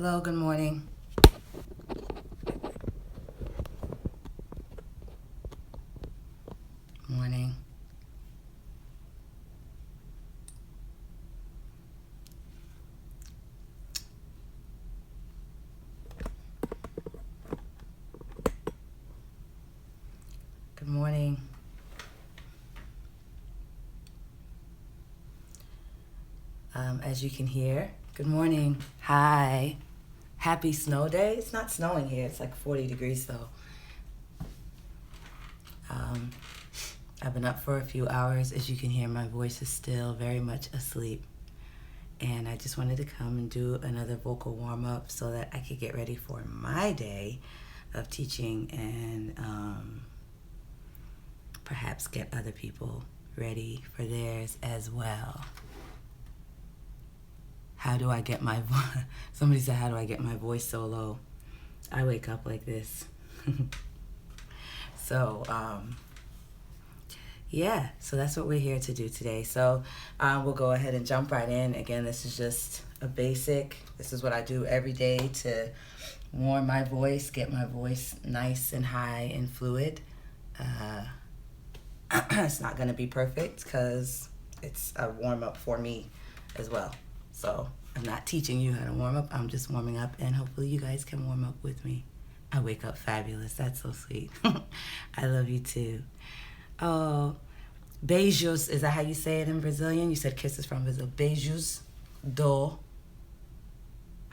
Hello, good morning. Morning. Good morning. As you can hear, good morning. Hi. Happy snow day. It's not snowing here. It's like 40 degrees though. I've been up for a few hours. As you can hear, my voice is still very much asleep. And I just wanted to come and do another vocal warm-up so that I could get ready for my day of teaching and perhaps get other people ready for theirs as well. How do I get my voice? Somebody said, how do I get my voice so low? I wake up like this. So, yeah, so that's what we're here to do today. So we'll go ahead and jump right in. Again, this is just a basic. This is what I do every day to warm my voice, get my voice nice and high and fluid. It's not going to be perfect because it's a warm-up for me as well. So I'm not teaching you how to warm up. I'm just warming up, and hopefully you guys can warm up with me. I wake up fabulous. That's so sweet. I love you too. Oh, beijos. Is that how you say it in Brazilian? You said kisses from Brazil. Beijos do.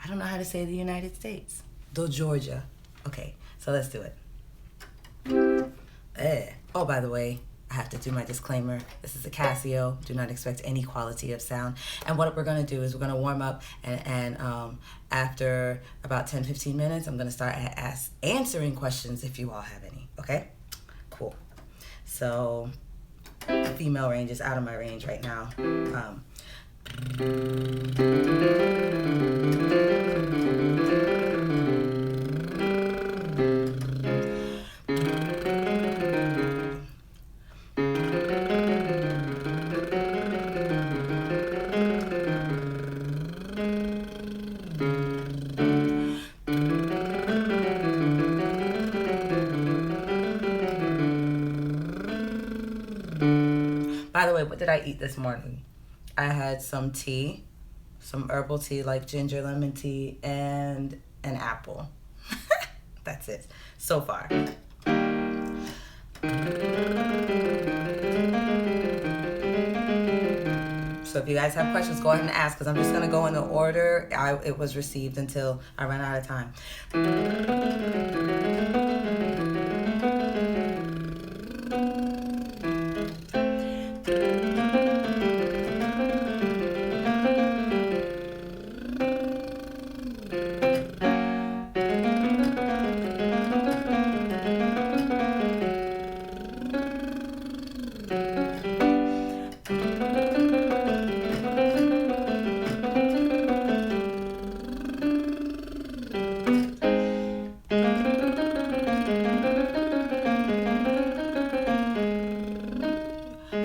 I don't know how to say the United States. Do Georgia. Okay, so let's do it. Oh, by the way, I have to do my disclaimer. This is a Casio. Do not expect any quality of sound. And what we're going to do is we're going to warm up, and after about 10-15 minutes, I'm going to start answering questions if you all have any. Okay? Cool. So the female range is out of my range right now. By the way, what did I eat this morning? I had some tea, some herbal tea like ginger lemon tea, and an apple. That's it so far. So if you guys have questions, go ahead and ask, because I'm just going to go in the order it was received until I run out of time.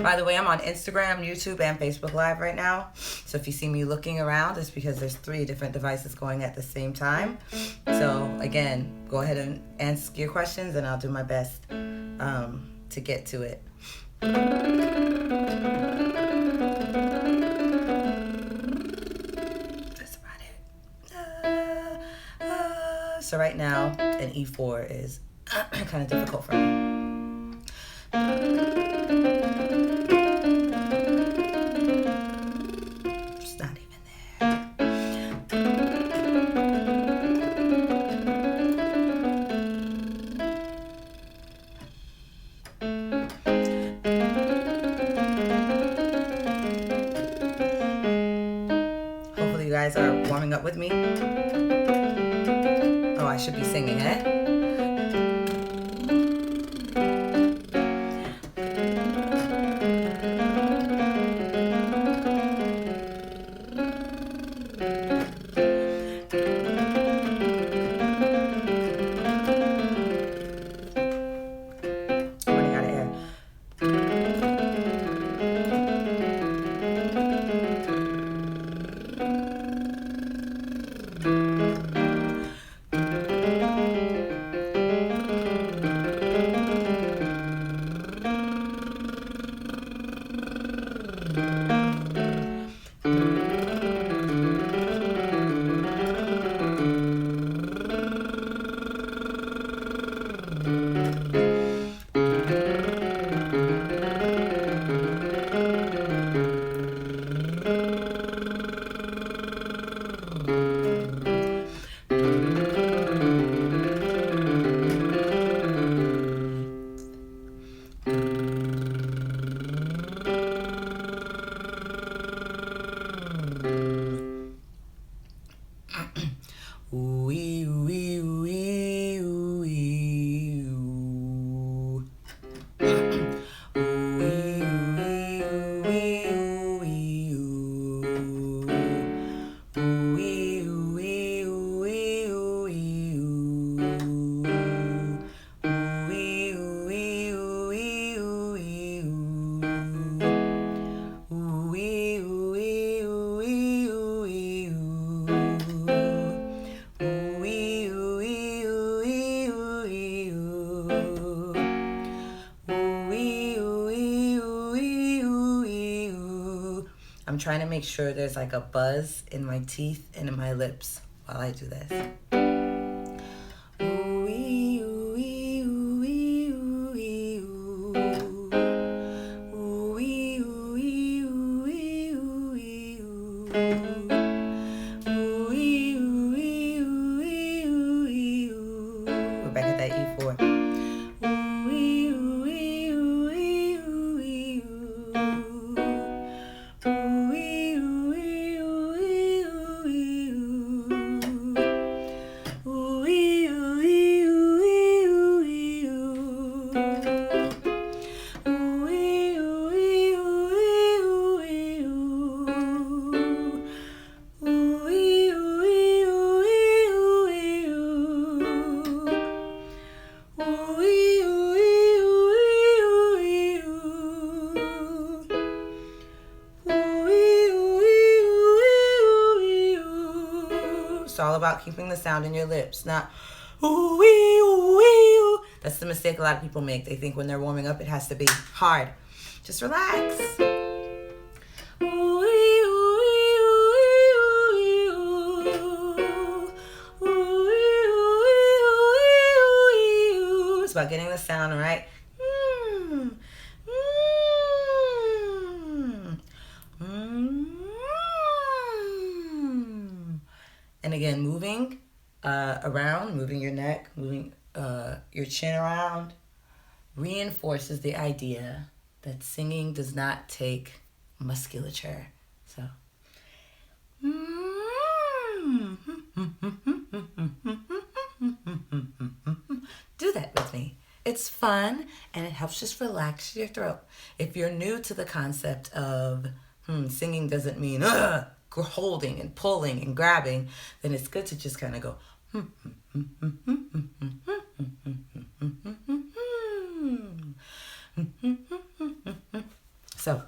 By the way, I'm on Instagram, YouTube, and Facebook Live right now. So if you see me looking around, it's because there's 3 different devices going at the same time. So again, go ahead and ask your questions, and I'll do my best to get to it. That's about it. So right now, an E4 is kind of difficult for me. Hopefully you guys are warming up with me. Oh, I should be singing, eh? I'm running out of air. I'm trying to make sure there's like a buzz in my teeth and in my lips while I do this. We're back at that E4. It's all about keeping the sound in your lips, not ooh, wee, ooh, wee, ooh. That's the mistake a lot of people make. They think when they're warming up, it has to be hard. Just relax. It's about getting the sound right. And again, moving around, moving your neck, moving your chin around, reinforces the idea that singing does not take musculature. So, do that with me. It's fun and it helps just relax your throat. If you're new to the concept of singing doesn't mean holding and pulling and grabbing, then it's good to just kind of go. So.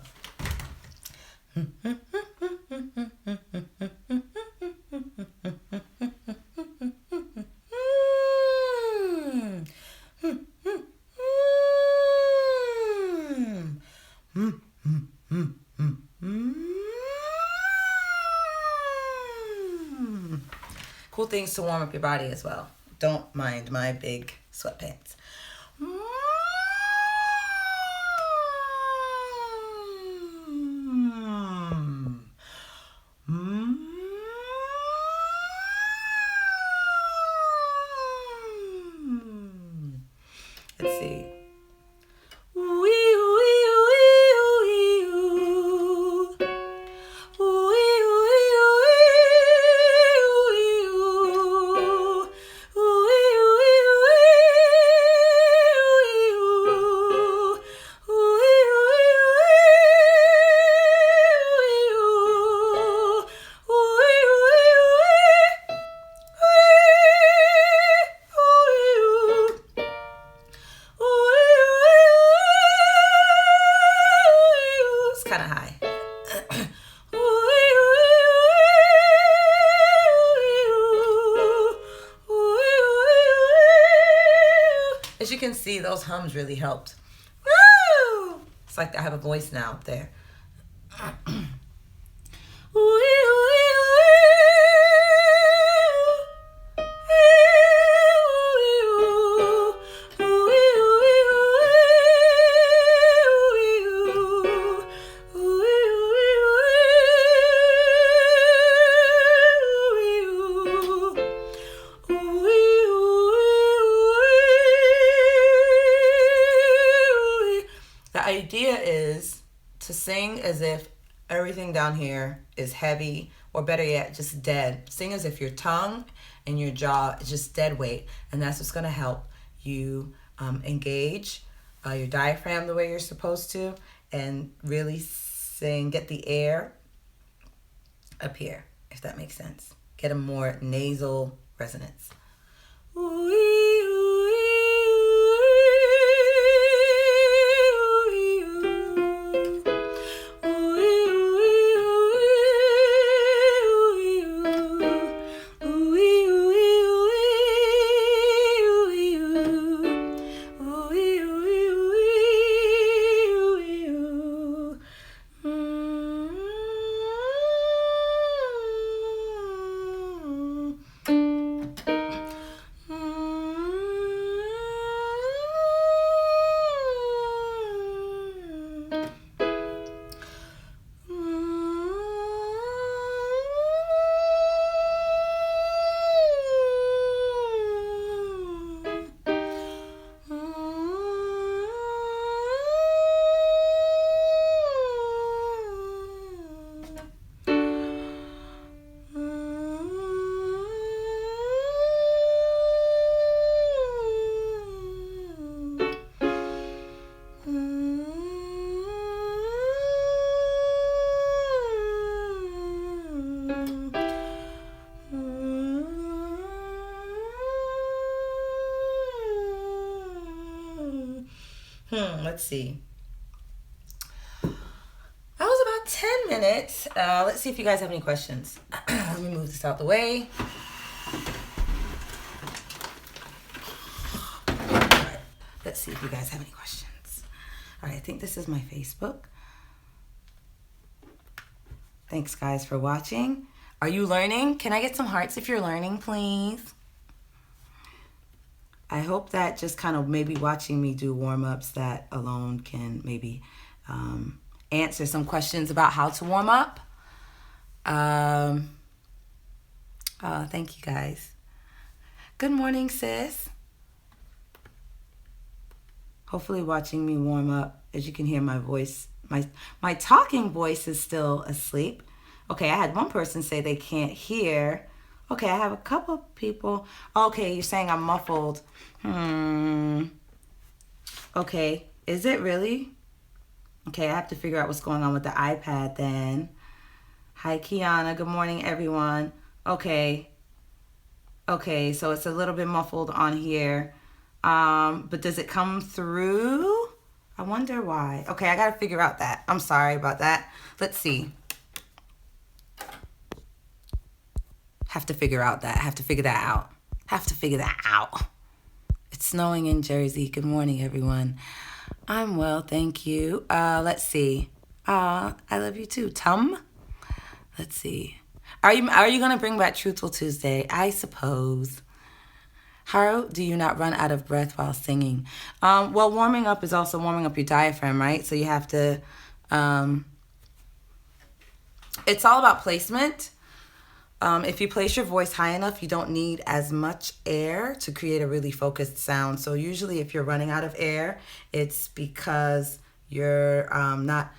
Cool things to warm up your body as well. Don't mind my big sweatpants. Let's see. Kind of high. As you can see, those hums really helped. It's like I have a voice now up there. The idea is to sing as if everything down here is heavy, or better yet, just dead. Sing as if your tongue and your jaw is just dead weight, and that's what's going to help you engage your diaphragm the way you're supposed to, and really sing, get the air up here, if that makes sense. Get a more nasal resonance. Let's see. That was about 10 minutes. Let's see if you guys have any questions. Let me move this out the way. All right. Let's see if you guys have any questions. All right, I think this is my Facebook. Thanks, guys, for watching. Are you learning? Can I get some hearts if you're learning, please? I hope that just kind of maybe watching me do warm-ups, that alone can maybe answer some questions about how to warm up. Thank you, guys. Good morning, sis. Hopefully watching me warm up, as you can hear my voice, my talking voice is still asleep. Okay, I had one person say they can't hear. Okay, I have a couple people. Okay, you're saying I'm muffled. Okay, is it really? Okay, I have to figure out what's going on with the iPad then. Hi, Kiana. Good morning, everyone. Okay, so it's a little bit muffled on here. But does it come through? I wonder why. Okay, I got to figure out that. I'm sorry about that. Let's see. Have to figure out that. Have to figure that out. It's snowing in Jersey. Good morning, everyone. I'm well, thank you. Let's see. I love you too. Tum? Let's see. Are you gonna bring back Truthful Tuesday? I suppose. How do you not run out of breath while singing? Well, warming up is also warming up your diaphragm, right? So you have to. It's all about placement. If you place your voice high enough, you don't need as much air to create a really focused sound. So usually if you're running out of air, it's because you're not...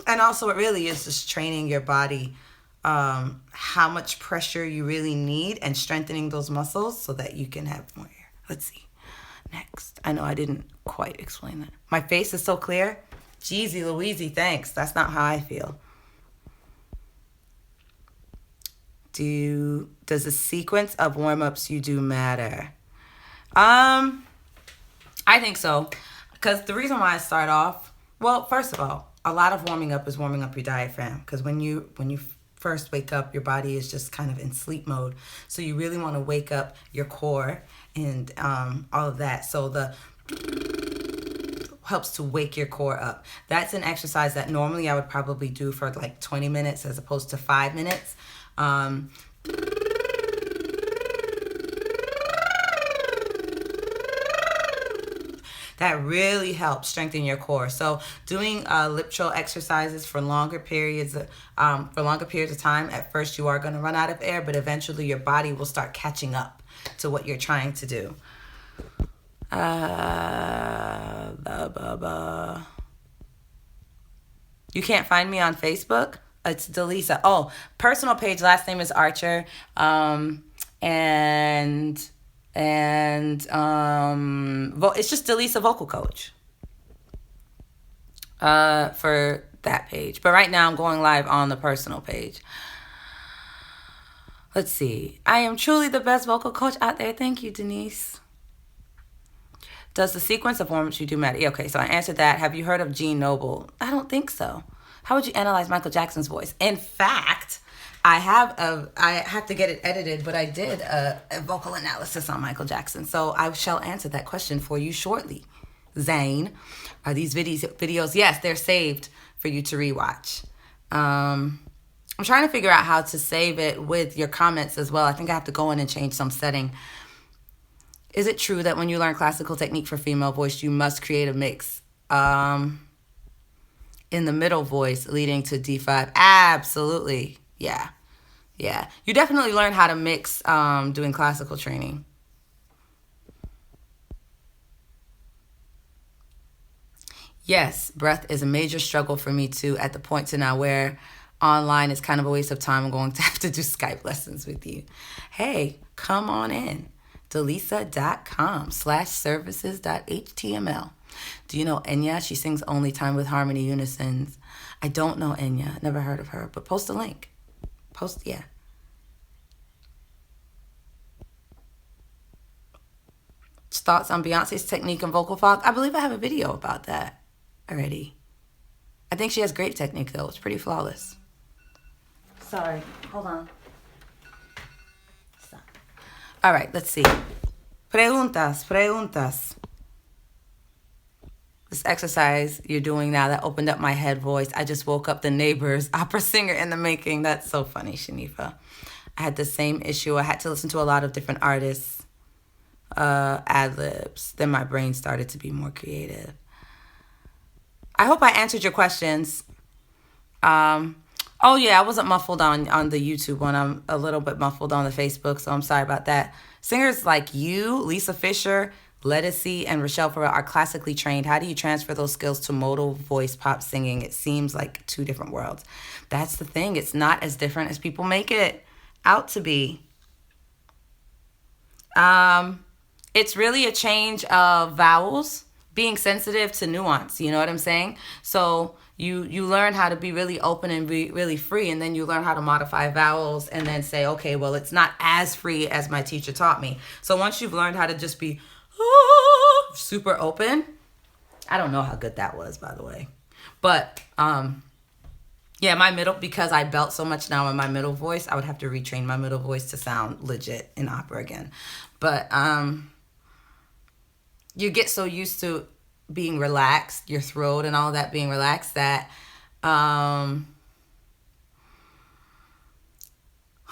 And also it really is just training your body how much pressure you really need and strengthening those muscles so that you can have more air. Let's see. Next. I know I didn't quite explain that. My face is so clear. Jeezy Louise, thanks. That's not how I feel. Does the sequence of warm-ups you do matter? I think so. Because the reason why I start off, well, first of all, a lot of warming up is warming up your diaphragm. Because when you first wake up, your body is just kind of in sleep mode. So you really want to wake up your core and all of that. So helps to wake your core up. That's an exercise that normally I would probably do for like 20 minutes as opposed to 5 minutes. That really helps strengthen your core. So doing lip trill exercises for longer periods of time, at first you are going to run out of air, but eventually your body will start catching up to what you're trying to do. You can't find me on Facebook? It's Delisa. Oh, personal page, last name is Archer. It's just Delisa Vocal Coach for that page. But right now I'm going live on the personal page. Let's see. I am truly the best vocal coach out there. Thank you, Denise. Does the sequence of warm-ups you do matter? Yeah, okay, so I answered that. Have you heard of Gene Noble? I don't think so. How would you analyze Michael Jackson's voice? In fact, I have to get it edited, but I did a vocal analysis on Michael Jackson. So I shall answer that question for you shortly. Zane, are these videos? Yes, they're saved for you to rewatch. I'm trying to figure out how to save it with your comments as well. I think I have to go in and change some setting. Is it true that when you learn classical technique for female voice, you must create a mix in the middle voice leading to D5? Absolutely. Yeah. You definitely learn how to mix doing classical training. Yes, breath is a major struggle for me too, at the point to now where online is kind of a waste of time. I'm going to have to do Skype lessons with you. Hey, come on in. delisa.com/services.html. Do you know Enya? She sings Only Time with Harmony Unisons. I don't know Enya. Never heard of her. But post a link. Yeah. Thoughts on Beyonce's technique and vocal fog? I believe I have a video about that already. I think she has great technique, though. It's pretty flawless. Sorry. Hold on. Stop. All right, let's see. Preguntas. This exercise you're doing now that opened up my head voice. I just woke up the neighbor's opera singer in the making. That's so funny, Shanifa. I had the same issue. I had to listen to a lot of different artists, ad-libs. Then my brain started to be more creative. I hope I answered your questions. Oh, yeah, I wasn't muffled on the YouTube one. I'm a little bit muffled on the Facebook, so I'm sorry about that. Singers like you, Lisa Fisher, Lettucey, and Rochelle Farrell are classically trained. How do you transfer those skills to modal voice pop singing? It seems like two different worlds. That's the thing. It's not as different as people make it out to be. It's really a change of vowels, being sensitive to nuance. You know what I'm saying? So you learn how to be really open and be really free, and then you learn how to modify vowels and then say, okay, well, it's not as free as my teacher taught me. So once you've learned how to just be super open, I don't know how good that was, by the way. But yeah, my middle, because I belt so much now in my middle voice, I would have to retrain my middle voice to sound legit in opera again. But you get so used to being relaxed, your throat and all that being relaxed, that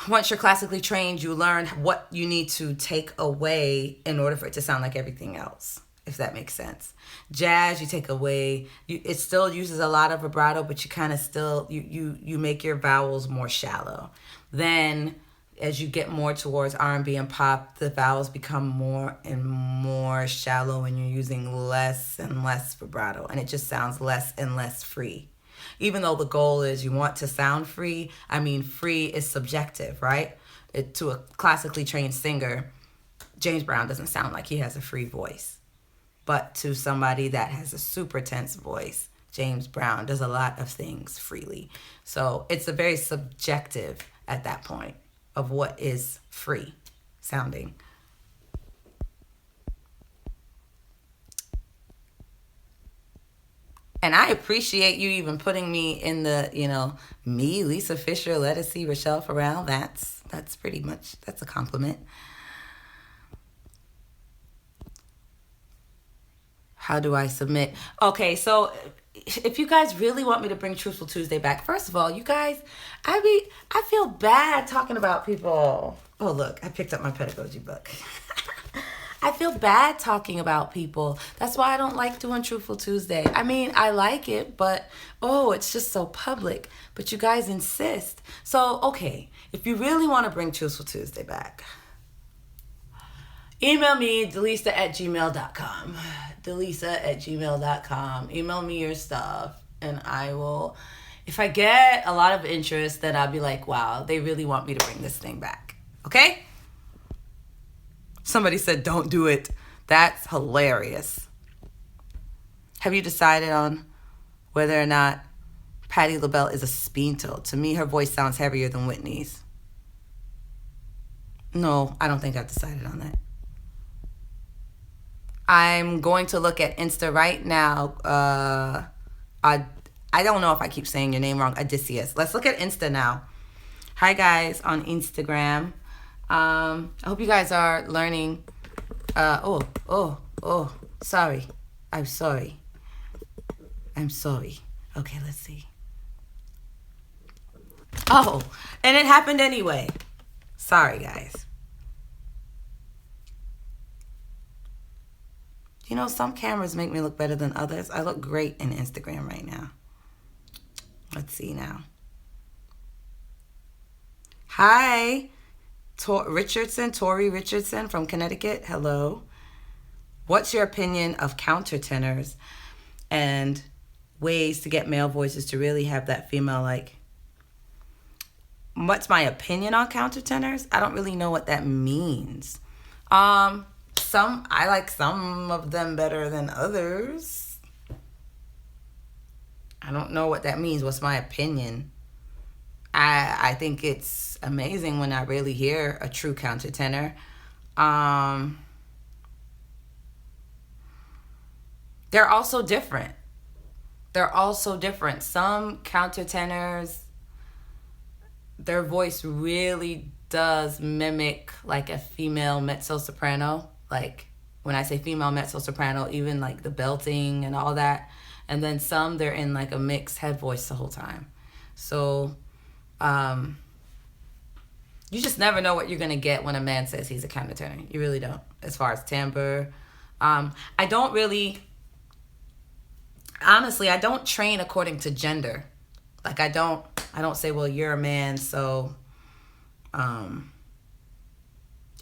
once you're classically trained, you learn what you need to take away in order for it to sound like everything else, if that makes sense. Jazz, you take away, it still uses a lot of vibrato, but you kind of still, you make your vowels more shallow. Then as you get more towards R&B and pop, the vowels become more and more shallow, and you're using less and less vibrato, and it just sounds less and less free. Even though the goal is you want to sound free, I mean, free is subjective, right? To a classically trained singer, James Brown doesn't sound like he has a free voice. But to somebody that has a super tense voice, James Brown does a lot of things freely. So it's a very subjective at that point of what is free sounding. And I appreciate you even putting me in the, me, Lisa Fisher, Lettucey, Rochelle Farrell. That's pretty much, that's a compliment. How do I submit? Okay, so if you guys really want me to bring Truthful Tuesday back, first of all, you guys, I feel bad talking about people. Oh, look, I picked up my pedagogy book. I feel bad talking about people. That's why I don't like doing Truthful Tuesday. I mean, I like it, but it's just so public. But you guys insist. So, okay, if you really want to bring Truthful Tuesday back, email me, delisa@gmail.com. delisa@gmail.com. Email me your stuff, and I will, if I get a lot of interest, then I'll be like, wow, they really want me to bring this thing back. Okay? Somebody said, don't do it. That's hilarious. Have you decided on whether or not Patti LaBelle is a spinto? To me, her voice sounds heavier than Whitney's. No, I don't think I've decided on that. I'm going to look at Insta right now. I don't know if I keep saying your name wrong. Odysseus. Let's look at Insta now. Hi, guys, on Instagram. I hope you guys are learning. Sorry. I'm sorry. Okay, let's see. Oh, and it happened anyway. Sorry, guys. You know, some cameras make me look better than others. I look great in Instagram right now. Let's see now. Hi. Tori Richardson from Connecticut. Hello. What's your opinion of countertenors and ways to get male voices to really have that female like? What's my opinion on countertenors? I don't really know what that means. I like some of them better than others. I don't know what that means. What's my opinion? I think it's amazing when I really hear a true countertenor. They're also different. Some countertenors, their voice really does mimic like a female mezzo-soprano. Like when I say female mezzo-soprano, even like the belting and all that. And then some, they're in like a mixed head voice the whole time. So you just never know what you're going to get when a man says he's a countertenor. You really don't. As far as timbre. I don't train according to gender. Like I don't say, well, you're a man, so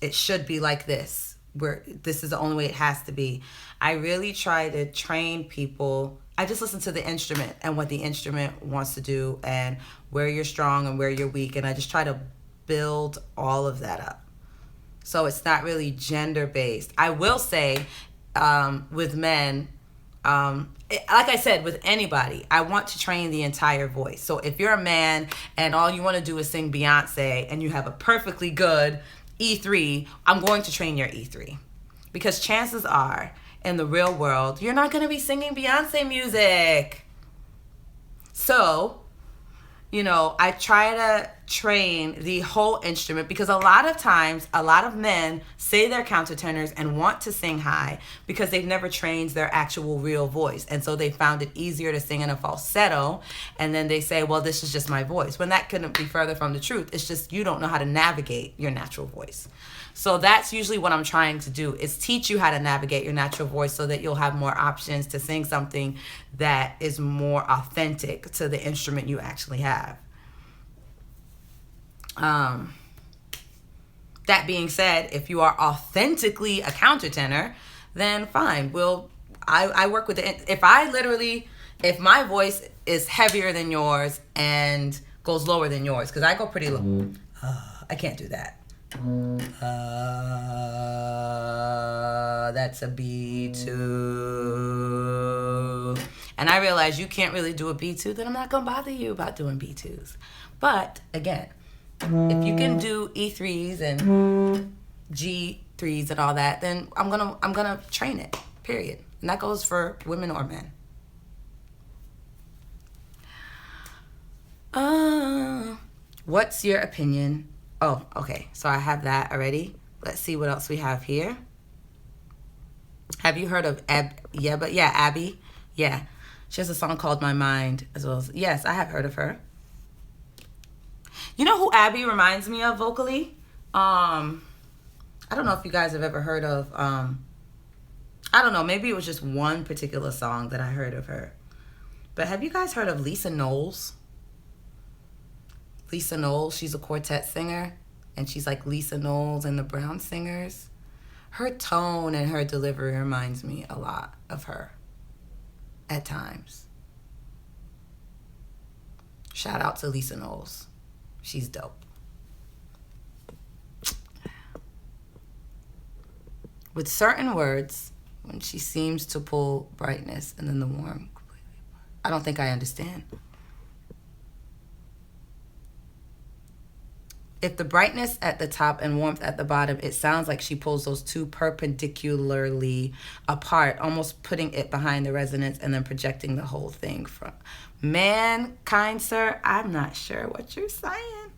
it should be like this. This is the only way it has to be. I really try to train people. I just listen to the instrument and what the instrument wants to do and where you're strong and where you're weak. And I just try to build all of that up. So it's not really gender based. I will say with men, like I said, with anybody, I want to train the entire voice. So if you're a man and all you want to do is sing Beyonce and you have a perfectly good E3, I'm going to train your E3. Because chances are, in the real world, you're not going to be singing Beyonce music. So, I try to train the whole instrument because a lot of times, a lot of men say they're countertenors and want to sing high because they've never trained their actual real voice. And so they found it easier to sing in a falsetto. And then they say, well, this is just my voice. When that couldn't be further from the truth. It's just you don't know how to navigate your natural voice. So that's usually what I'm trying to do is teach you how to navigate your natural voice so that you'll have more options to sing something that is more authentic to the instrument you actually have. That being said, if you are authentically a countertenor, then fine. I work with if my voice is heavier than yours and goes lower than yours, because I go pretty low. I can't do that. That's a B2. And I realize you can't really do a B2, then I'm not going to bother you about doing B2s. But again, if you can do E3s and G3s and all that, then I'm gonna train it, period. And that goes for women or men. What's your opinion? Oh, okay. So I have that already. Let's see what else we have here. Have you heard of Abby? Yeah. She has a song called My Mind as well. Yes, I have heard of her. You know who Abby reminds me of vocally? I don't know if you guys have ever heard of, I don't know, maybe it was just one particular song that I heard of her. But have you guys heard of Lisa Knowles? Lisa Knowles, she's a quartet singer, and she's like Lisa Knowles and the Brown Singers. Her tone and her delivery reminds me a lot of her at times. Shout out to Lisa Knowles. She's dope. With certain words, when she seems to pull brightness and then the warm. I don't think I understand. If the brightness at the top and warmth at the bottom, it sounds like she pulls those two perpendicularly apart, almost putting it behind the resonance and then projecting the whole thing from. Man, kind sir, I'm not sure what you're saying.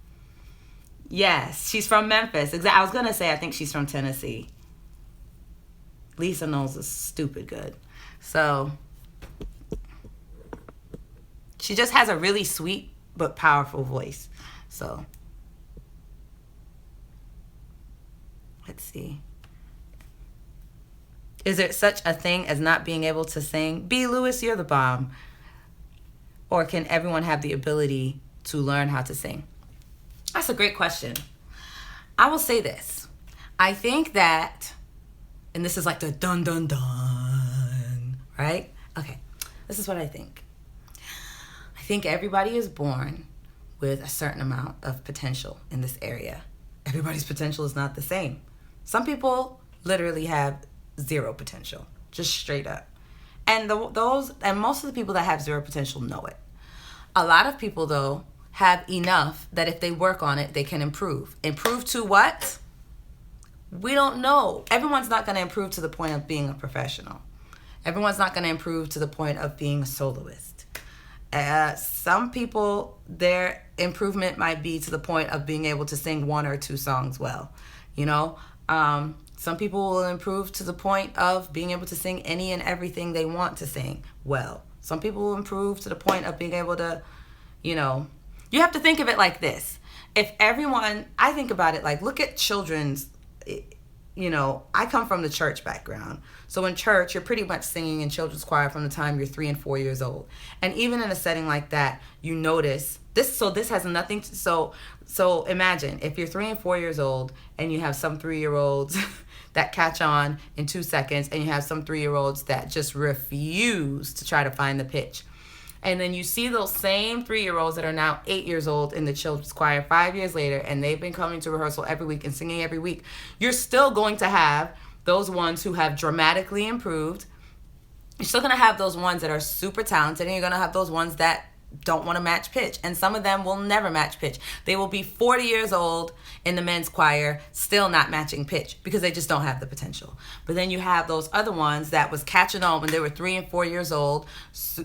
Yes, she's from Memphis. I was going to say I think she's from Tennessee. Lisa Knowles is stupid good. So she just has a really sweet but powerful voice. So let's see. Is there such a thing as not being able to sing? B. Lewis, you're the bomb. Or can everyone have the ability to learn how to sing? That's a great question. I will say this. I think that, and this is like the dun dun dun, right? Okay, this is what I think. I think everybody is born with a certain amount of potential in this area. Everybody's potential is not the same. Some people literally have zero potential, just straight up. And most of the people that have zero potential know it. A lot of people, though, have enough that if they work on it, they can improve. Improve to what? We don't know. Everyone's not going to improve to the point of being a professional. Everyone's not going to improve to the point of being a soloist. Some people, their improvement might be to the point of being able to sing one or two songs well. You know, some people will improve to the point of being able to sing any and everything they want to sing well. Some people will improve to the point of being able to, you know, you have to think of it like this. If everyone, I think about it like, look at children's, you know, I come from the church background. So in church, you're pretty much singing in children's choir from the time you're 3 and 4 years old. And even in a setting like that, you notice this. So this has nothing to, so imagine if you're 3 and 4 years old and you have some 3-year-olds that catch on in 2 seconds, and you have some 3-year-olds that just refuse to try to find the pitch. And then you see those same 3-year-olds that are now 8 years old in the children's choir 5 years later, and they've been coming to rehearsal every week and singing every week. You're still going to have those ones who have dramatically improved. You're still going to have those ones that are super talented, and you're going to have those ones that don't want to match pitch. And some of them will never match pitch. They will be 40 years old in the men's choir, still not matching pitch because they just don't have the potential. But then you have those other ones that was catching on when they were 3 and 4 years old,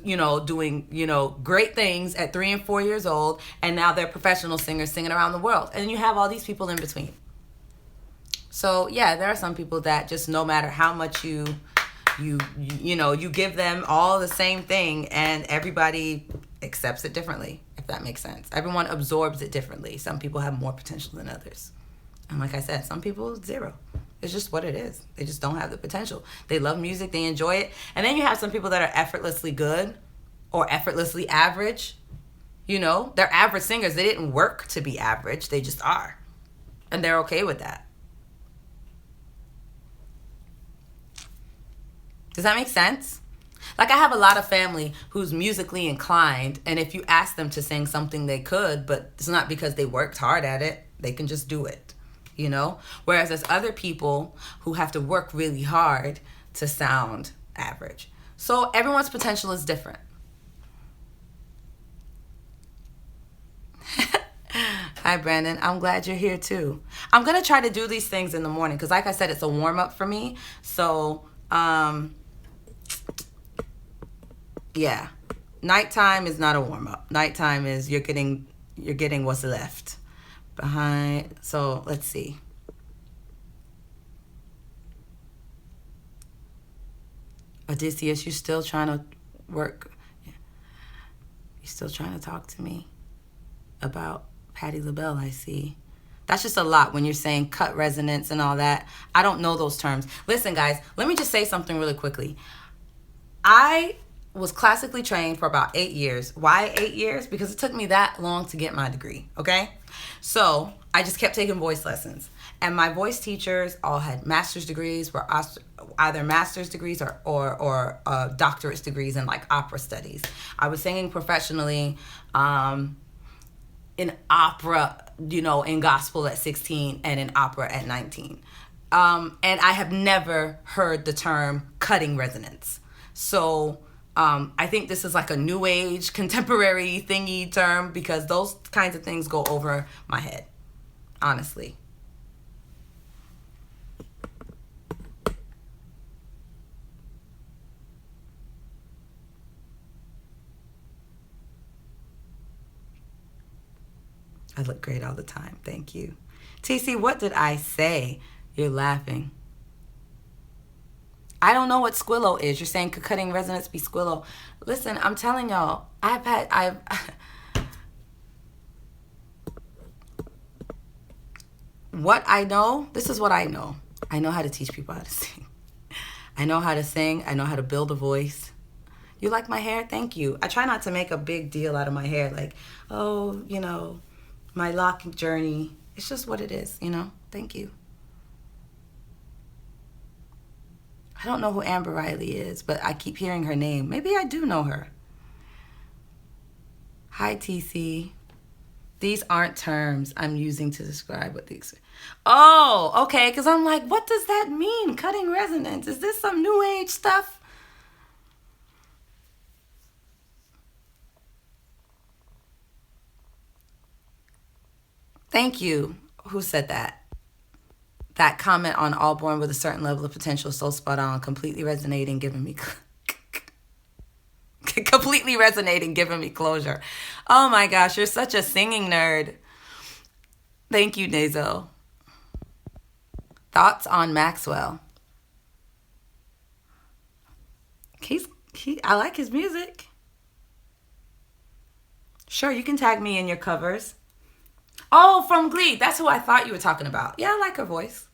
you know, doing, you know, great things at 3 and 4 years old, and now they're professional singers singing around the world. And then you have all these people in between. So yeah, there are some people that just no matter how much you know, you give them all the same thing, and everybody accepts it differently, if that makes sense. Everyone absorbs it differently. Some people have more potential than others. And like I said, some people, zero. It's just what it is. They just don't have the potential. They love music. They enjoy it. And then you have some people that are effortlessly good or effortlessly average. You know, they're average singers. They didn't work to be average. They just are. And they're okay with that. Does that make sense? Like, I have a lot of family who's musically inclined, and if you ask them to sing something, they could, but it's not because they worked hard at it. They can just do it, you know? Whereas there's other people who have to work really hard to sound average. So everyone's potential is different. Hi, Brandon. I'm glad you're here, too. I'm going to try to do these things in the morning because, like I said, it's a warm-up for me. So, yeah, nighttime is not a warm-up. Nighttime is you're getting what's left behind. So let's see. Odysseus, you're still trying to work. You're still trying to talk to me about Patti LaBelle, I see. That's just a lot when you're saying cut resonance and all that. I don't know those terms. Listen, guys, let me just say something really quickly. I was classically trained for about 8 years. Why 8 years? Because it took me that long to get my degree, okay? So I just kept taking voice lessons. And my voice teachers all had master's degrees, were either master's degrees or doctorate degrees in like opera studies. I was singing professionally in opera, in gospel at 16 and in opera at 19. And I have never heard the term cutting resonance. So I think this is like a new age, contemporary thingy term because those kinds of things go over my head, honestly. I look great all the time. Thank you. TC, what did I say? You're laughing. I don't know what squillo is. You're saying could cutting resonance be squillo? Listen, I'm telling y'all, what I know, this is what I know. I know how to teach people how to sing. I know how to sing. I know how to build a voice. You like my hair? Thank you. I try not to make a big deal out of my hair. Like, oh, my lock journey. It's just what it is, Thank you. I don't know who Amber Riley is, but I keep hearing her name. Maybe I do know her. Hi, TC. These aren't terms I'm using to describe what these... Oh, okay, because I'm like, what does that mean? Cutting resonance. Is this some new age stuff? Thank you. Who said that? That comment on all born with a certain level of potential, so spot on, completely resonating, giving me closure. Oh my gosh, you're such a singing nerd. Thank you, Nazo. Thoughts on Maxwell? I like his music. Sure, you can tag me in your covers. Oh, from Glee. That's who I thought you were talking about. Yeah, I like her voice.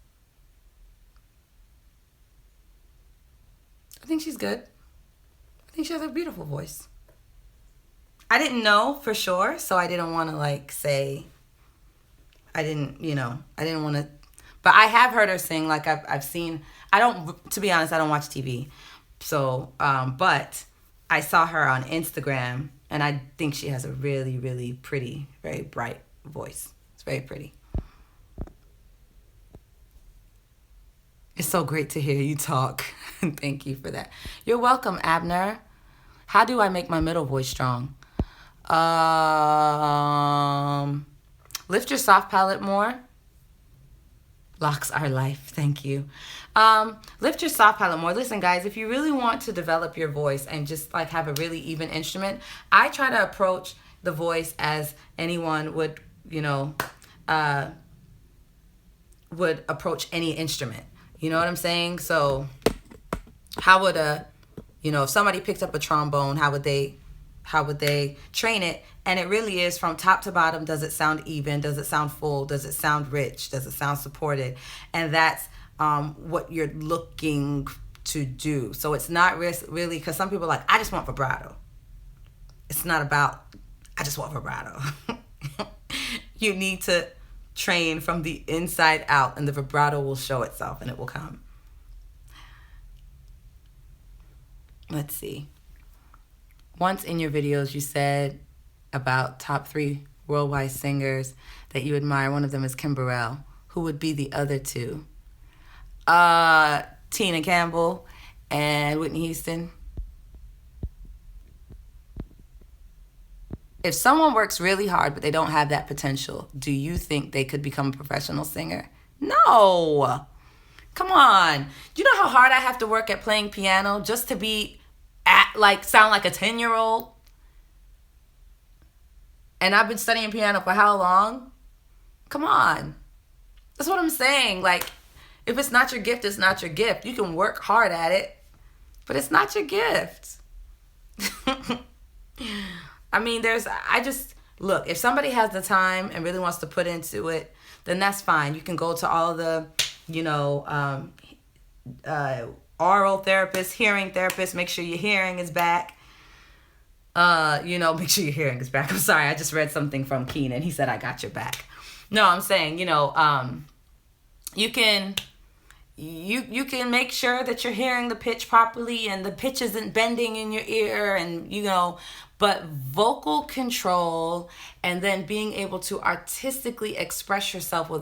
I think she's good. I think she has a beautiful voice. I didn't know for sure, so I didn't want to say, I didn't want to, but I have heard her sing. Like I've seen, to be honest, I don't watch TV. So, but I saw her on Instagram and I think she has a really, really pretty, very bright voice. It's very pretty. It's so great to hear you talk. Thank you for that. You're welcome, Abner. How do I make my middle voice strong? Lift your soft palate more. Locks are life. Thank you. Lift your soft palate more. Listen, guys, if you really want to develop your voice and just have a really even instrument, I try to approach the voice as anyone would, would approach any instrument. You know what I'm saying? So how would if somebody picked up a trombone, how would they train it? And it really is from top to bottom. Does it sound even? Does it sound full? Does it sound rich? Does it sound supported? And that's what you're looking to do. So it's not really, because some people are like, I just want vibrato. It's not about, I just want vibrato. You need to train from the inside out, and the vibrato will show itself and it will come. Let's see. Once in your videos, you said about top 3 worldwide singers that you admire. One of them is Kim Burrell. Who would be the other 2? Tina Campbell and Whitney Houston. If someone works really hard but they don't have that potential, do you think they could become a professional singer? No. Come on. Do you know how hard I have to work at playing piano just to be sound like a 10-year-old? And I've been studying piano for how long? Come on. That's what I'm saying. If it's not your gift, it's not your gift. You can work hard at it. But it's not your gift. I mean, look, if somebody has the time and really wants to put into it, then that's fine. You can go to all the, you know, oral therapists, hearing therapists, make sure your hearing is back. Make sure your hearing is back. I'm sorry, I just read something from Keenan. He said, I got your back. No, I'm saying, you can make sure that you're hearing the pitch properly and the pitch isn't bending in your ear, and but vocal control and then being able to artistically express yourself with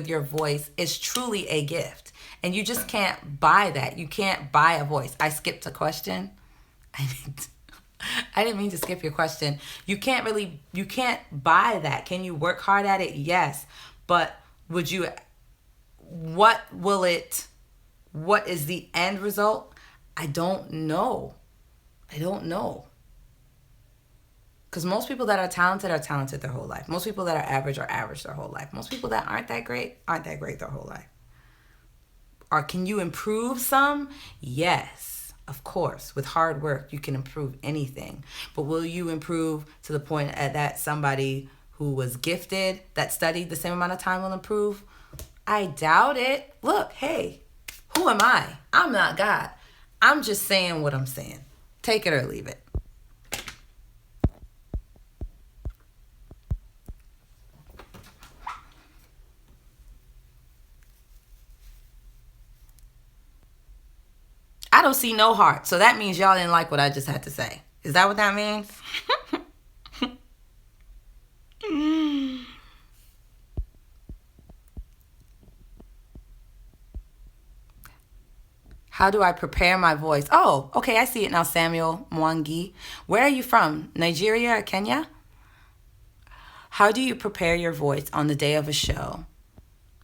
your voice is truly a gift. And you just can't buy that. You can't buy a voice. I skipped a question. I didn't mean to skip your question. You can't buy that. Can you work hard at it? Yes. But what is the end result? I don't know. Because most people that are talented their whole life. Most people that are average their whole life. Most people that aren't that great their whole life. Or can you improve some? Yes, of course. With hard work, you can improve anything. But will you improve to the point that somebody who was gifted, that studied the same amount of time will improve? I doubt it. Look, hey, who am I? I'm not God. I'm just saying what I'm saying. Take it or leave it. I don't see no heart. So that means y'all didn't like what I just had to say. Is that what that means? How do I prepare my voice? Oh, okay, I see it now, Samuel Mwangi. Where are you from? Nigeria or Kenya? How do you prepare your voice on the day of a show?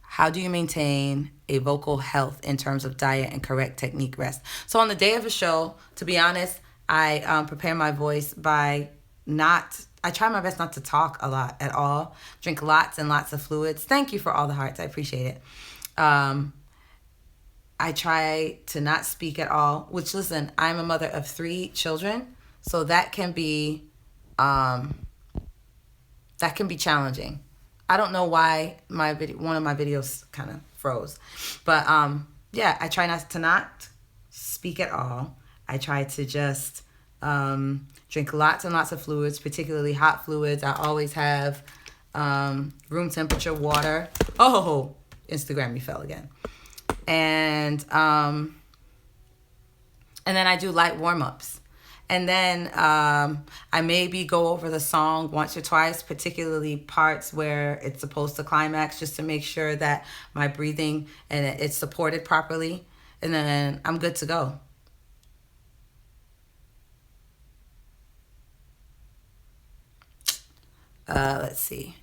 How do you maintain a vocal health in terms of diet and correct technique rest? So on the day of a show, to be honest, I prepare my voice by I try my best not to talk a lot at all. Drink lots and lots of fluids. Thank you for all the hearts. I appreciate it. I try to not speak at all, which, listen, I'm a mother of 3 children, so that can be challenging. I don't know why one of my videos kind of froze. But I try not speak at all. I try to just drink lots and lots of fluids, particularly hot fluids. I always have room temperature water. Oh, Instagram, you fell again. And then I do light warm-ups. And then I maybe go over the song once or twice, particularly parts where it's supposed to climax, just to make sure that my breathing and it's supported properly. And then I'm good to go. Let's see.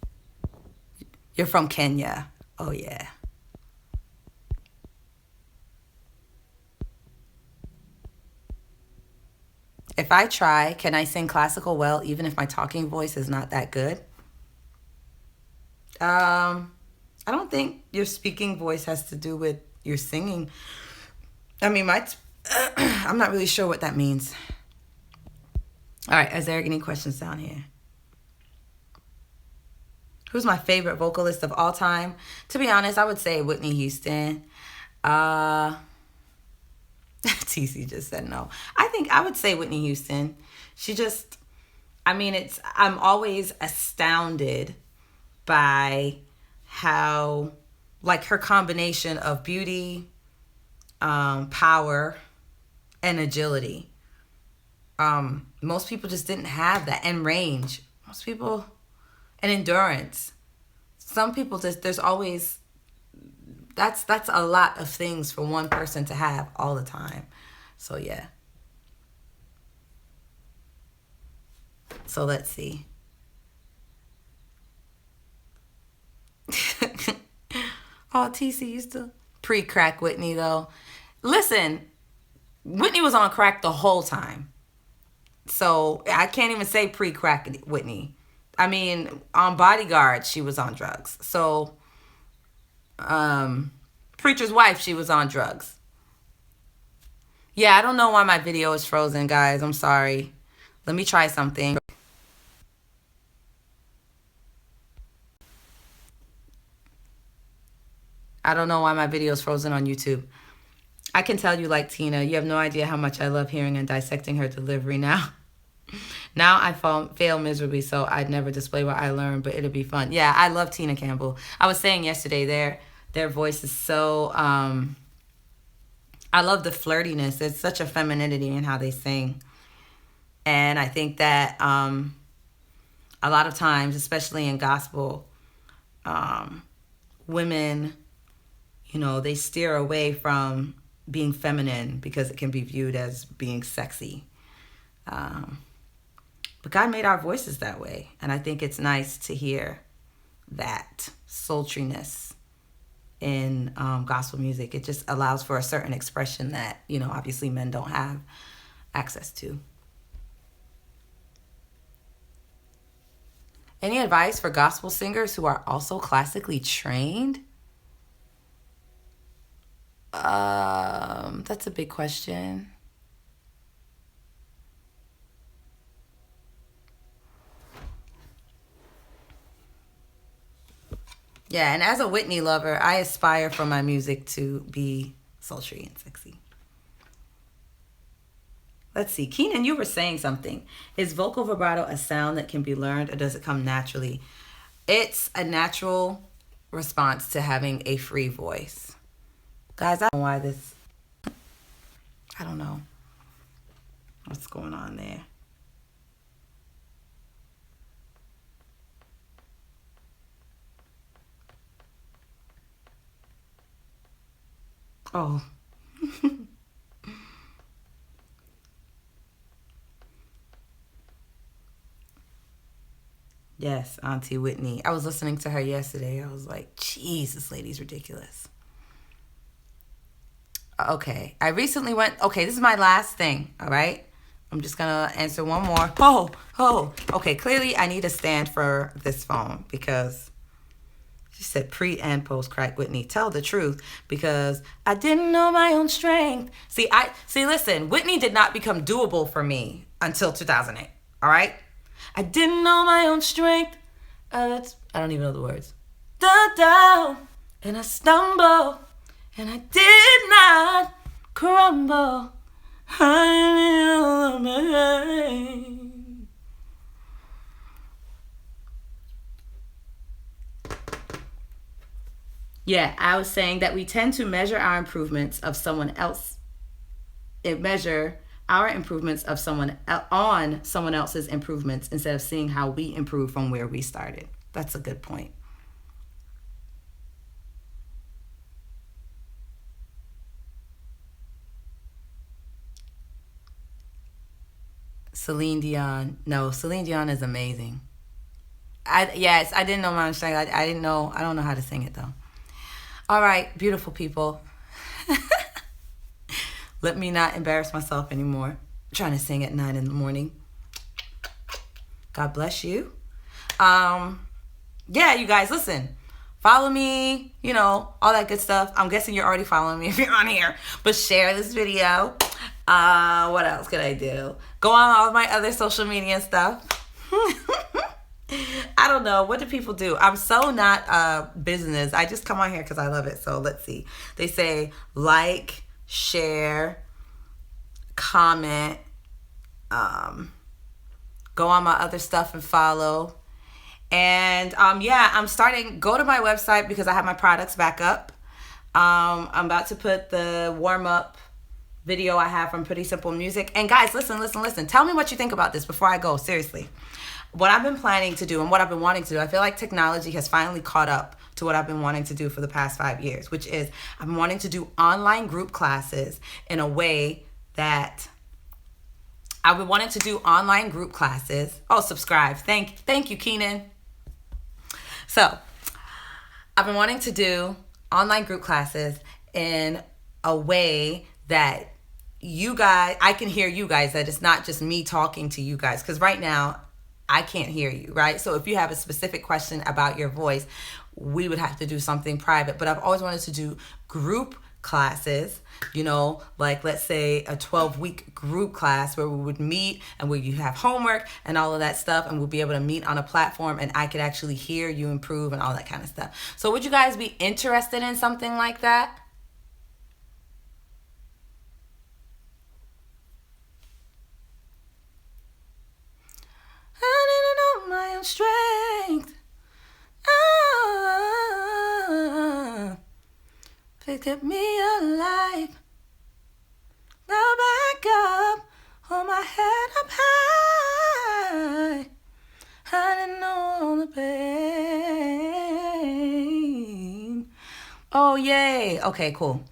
You're from Kenya. Oh, yeah. If I try, can I sing classical well, even if my talking voice is not that good? I don't think your speaking voice has to do with your singing. I mean, I'm not really sure what that means. All right, is there any questions down here? Who's my favorite vocalist of all time? To be honest, I would say Whitney Houston. TC just said no. I think I would say Whitney Houston. I'm always astounded by how, like, her combination of beauty, power, and agility. Most people just didn't have that, and range. And endurance. Some people there's always, that's a lot of things for one person to have all the time. So yeah. So let's see. Oh, TC used to pre-crack Whitney though. Listen, Whitney was on crack the whole time. So I can't even say pre-crack Whitney. I mean, on Bodyguard, she was on drugs. So, Preacher's Wife, she was on drugs. Yeah, I don't know why my video is frozen, guys. I'm sorry. Let me try something. I don't know why my video is frozen on YouTube. I can tell you like Tina. You have no idea how much I love hearing and dissecting her delivery now. Now I fail miserably, so I'd never display what I learned, but it'll be fun. Yeah, I love Tina Campbell. I was saying yesterday, their voice is so... I love the flirtiness. There's such a femininity in how they sing. And I think that a lot of times, especially in gospel, women, they steer away from being feminine because it can be viewed as being sexy. But God made our voices that way. And I think it's nice to hear that sultriness in gospel music. It just allows for a certain expression that, obviously men don't have access to. Any advice for gospel singers who are also classically trained? That's a big question. Yeah, and as a Whitney lover, I aspire for my music to be sultry and sexy. Let's see. Keenan, you were saying something. Is vocal vibrato a sound that can be learned, or does it come naturally? It's a natural response to having a free voice. Guys, I don't know why this... I don't know what's going on there. Oh. Yes, Auntie Whitney. I was listening to her yesterday. I was like, geez, this lady's ridiculous. Okay, I recently went... Okay, this is my last thing, all right? I'm just going to answer one more. Oh. Okay, clearly I need a stand for this phone because... She said pre and post crack Whitney. Tell the truth because I didn't know my own strength. See, listen, Whitney did not become doable for me until 2008. All right? I didn't know my own strength. I don't even know the words. Down, and I stumble, and I did not crumble. Yeah, I was saying that we tend to measure our improvements of someone else. Measure our improvements of on someone else's improvements instead of seeing how we improve from where we started. That's a good point. Celine Dion. No, Celine Dion is amazing. I didn't know my own strength. I didn't know. I don't know how to sing it though. All right, beautiful people. Let me not embarrass myself anymore. I'm trying to sing at 9 in the morning. God bless you. Yeah, you guys, listen. Follow me, all that good stuff. I'm guessing you're already following me if you're on here. But share this video. What else could I do? Go on all of my other social media stuff. I don't know. What do people do? I'm so not business. I just come on here because I love it. So let's see. They say like, share, comment, go on my other stuff and follow. And I'm starting. Go to my website because I have my products back up. I'm about to put the warm-up video I have from Pretty Simple Music. And guys, listen. Tell me what you think about this before I go. Seriously. What I've been planning to do and what I've been wanting to do, I feel like technology has finally caught up to what I've been wanting to do for the past 5 years, which is I've been wanting to do online group classes in a way that I've been wanting to do online group classes. Oh, subscribe. Thank you, Keenan. So I've been wanting to do online group classes in a way that I can hear you guys, that it's not just me talking to you guys. Because right now, I can't hear you, right? So if you have a specific question about your voice, we would have to do something private. But I've always wanted to do group classes, you know, like let's say a 12-week group class where we would meet and where you have homework and all of that stuff, and we'll be able to meet on a platform and I could actually hear you improve and all that kind of stuff. So would you guys be interested in something like that? I didn't know my own strength. Ah, picked me alive. Now back up, hold my head up high. I didn't know all the pain. Oh, yay. Okay, cool.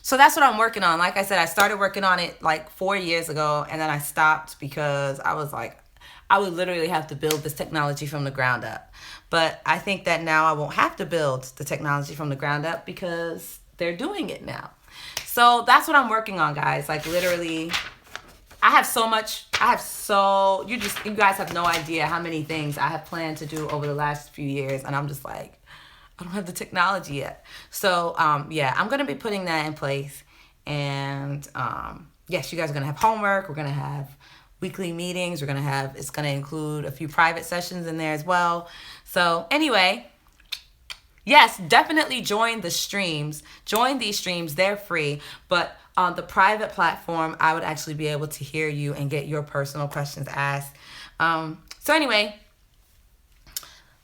So that's what I'm working on. Like I said, I started working on it like 4 years ago, and then I stopped because I was like, I would literally have to build this technology from the ground up. But I think that now I won't have to build the technology from the ground up because they're doing it now. So that's what I'm working on, guys. Like literally, I have you guys have no idea how many things I have planned to do over the last few years. And I'm just like, I don't have the technology yet. So, yeah, I'm going to be putting that in place. And, yes, you guys are going to have homework. We're going to have weekly meetings. It's going to include a few private sessions in there as well. So anyway, yes, definitely join the streams. Join these streams. They're free. But on the private platform, I would actually be able to hear you and get your personal questions asked. So anyway,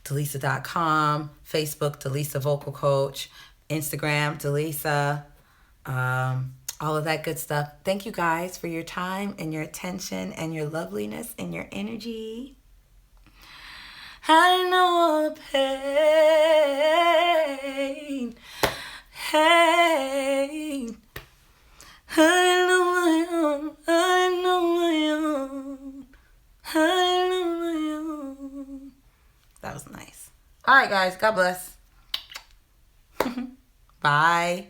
Delisa.com, Facebook, Delisa Vocal Coach, Instagram, Delisa, all of that good stuff. Thank you guys for your time and your attention and your loveliness and your energy. I know all the pain. Hey, I know my own. I know my own. I know my own. That was nice. All right, guys. God bless. Bye.